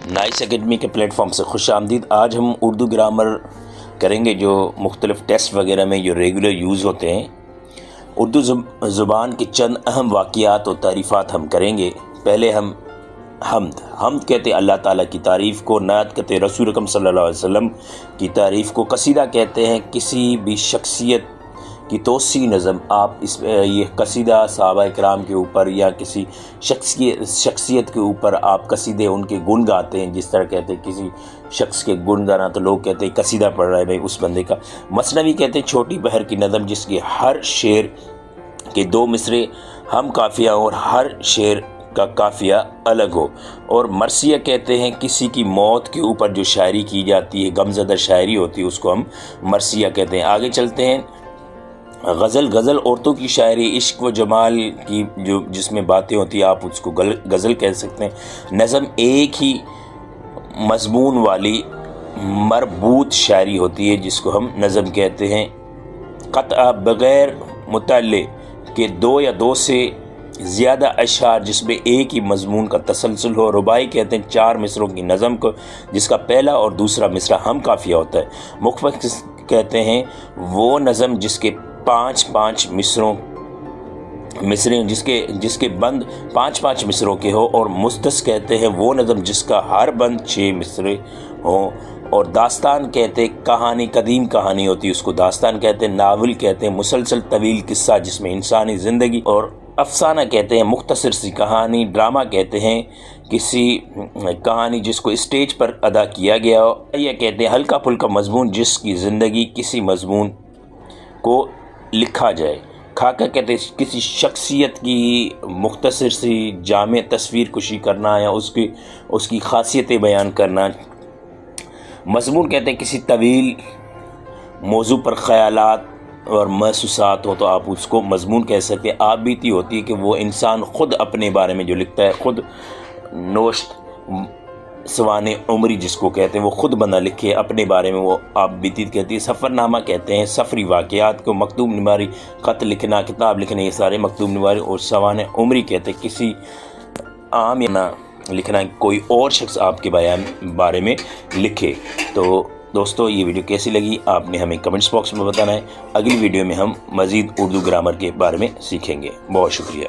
Nice academy کے plate form سے خوش آمدید۔ آج ہم اردو گرامر کریں گے جو مختلف ٹیسٹ وغیرہ میں جو ریگولر یوز ہوتے ہیں۔ اردو زبان کے چند اہم واقعات اور تعریفات ہم کریں گے۔ پہلے ہم حمد کہتے ہیں اللہ تعالیٰ کی تعریف کو، نعت کہتے ہیں رسول اکرم صلی اللہ علیہ وسلم کی تعریف کو، قصیدہ کہتے ہیں کسی بھی شخصیت کی توصیع نظم۔ آپ یہ قصیدہ صحابہ کرام کے اوپر یا کسی شخصیت کے اوپر آپ قصیدے ان کے گن گاتے ہیں، جس طرح کہتے ہیں کسی شخص کے گن گانا تو لوگ کہتے ہیں قصیدہ پڑھ رہا ہے بھائی اس بندے کا۔ مثنوی کہتے ہیں چھوٹی بہر کی نظم جس کے ہر شعر کے 2 مصرے ہم قافیہ اور ہر شعر کا قافیہ الگ ہو۔ اور مرثیہ کہتے ہیں کسی کی موت کے اوپر جو شاعری کی جاتی ہے، غمزدہ شاعری ہوتی ہے، اس کو ہم مرثیہ کہتے ہیں۔ آگے چلتے ہیں۔ غزل عورتوں کی شاعری، عشق و جمال کی جس میں باتیں ہوتی ہیں، آپ اس کو غزل کہہ سکتے ہیں۔ نظم ایک ہی مضمون والی مربوط شاعری ہوتی ہے جس کو ہم نظم کہتے ہیں۔ قطعہ بغیر مطالعے کے 2 یا 2 سے زیادہ اشعار جس میں ایک ہی مضمون کا تسلسل ہو۔ رباعی کہتے ہیں 4 مصروں کی نظم کو جس کا پہلا اور دوسرا مصرع ہم قافیہ ہوتا ہے۔ مختصر کہتے ہیں وہ نظم جس کے 5 مصرے جس کے بند 5 مصروں کے ہو۔ اور مستس کہتے ہیں وہ نظم جس کا ہر بند 6 مصرے ہوں۔ اور داستان کہتے ہیں کہانی، قدیم کہانی ہوتی ہے اس کو داستان کہتے ہیں۔ ناول کہتے ہیں مسلسل طویل قصہ جس میں انسانی زندگی، اور افسانہ کہتے ہیں مختصر سی کہانی۔ ڈرامہ کہتے ہیں کسی کہانی جس کو اسٹیج پر ادا کیا گیا ہو۔ یہ کہتے ہیں ہلکا پھلکا مضمون جس کی زندگی کسی مضمون کو لکھا جائے۔ خاکہ کہتے ہیں کسی شخصیت کی مختصر سی جامع تصویر کشی کرنا یا اس کی خاصیتیں بیان کرنا۔ مضمون کہتے ہیں کسی طویل موضوع پر خیالات اور محسوسات ہو تو آپ اس کو مضمون کہہ سکتے ہیں۔ آپ بیتی ہوتی ہے کہ وہ انسان خود اپنے بارے میں جو لکھتا ہے، خود نوشت سوانح عمری جس کو کہتے ہیں، وہ خود بندہ لکھے اپنے بارے میں، وہ آپ بیتی کہتی ہے۔ سفر نامہ کہتے ہیں سفری واقعات کو۔ مکتوب نگاری خط لکھنا، کتاب لکھنا، یہ سارے مکتوب نگاری۔ اور سوانح عمری کہتے ہیں کسی عام یا نہ لکھنا، کوئی اور شخص آپ کے بارے میں لکھے۔ تو دوستو یہ ویڈیو کیسی لگی آپ نے ہمیں کمنٹس باکس میں بتانا ہے۔ اگلی ویڈیو میں ہم مزید اردو گرامر کے بارے میں سیکھیں گے۔ بہت شکریہ۔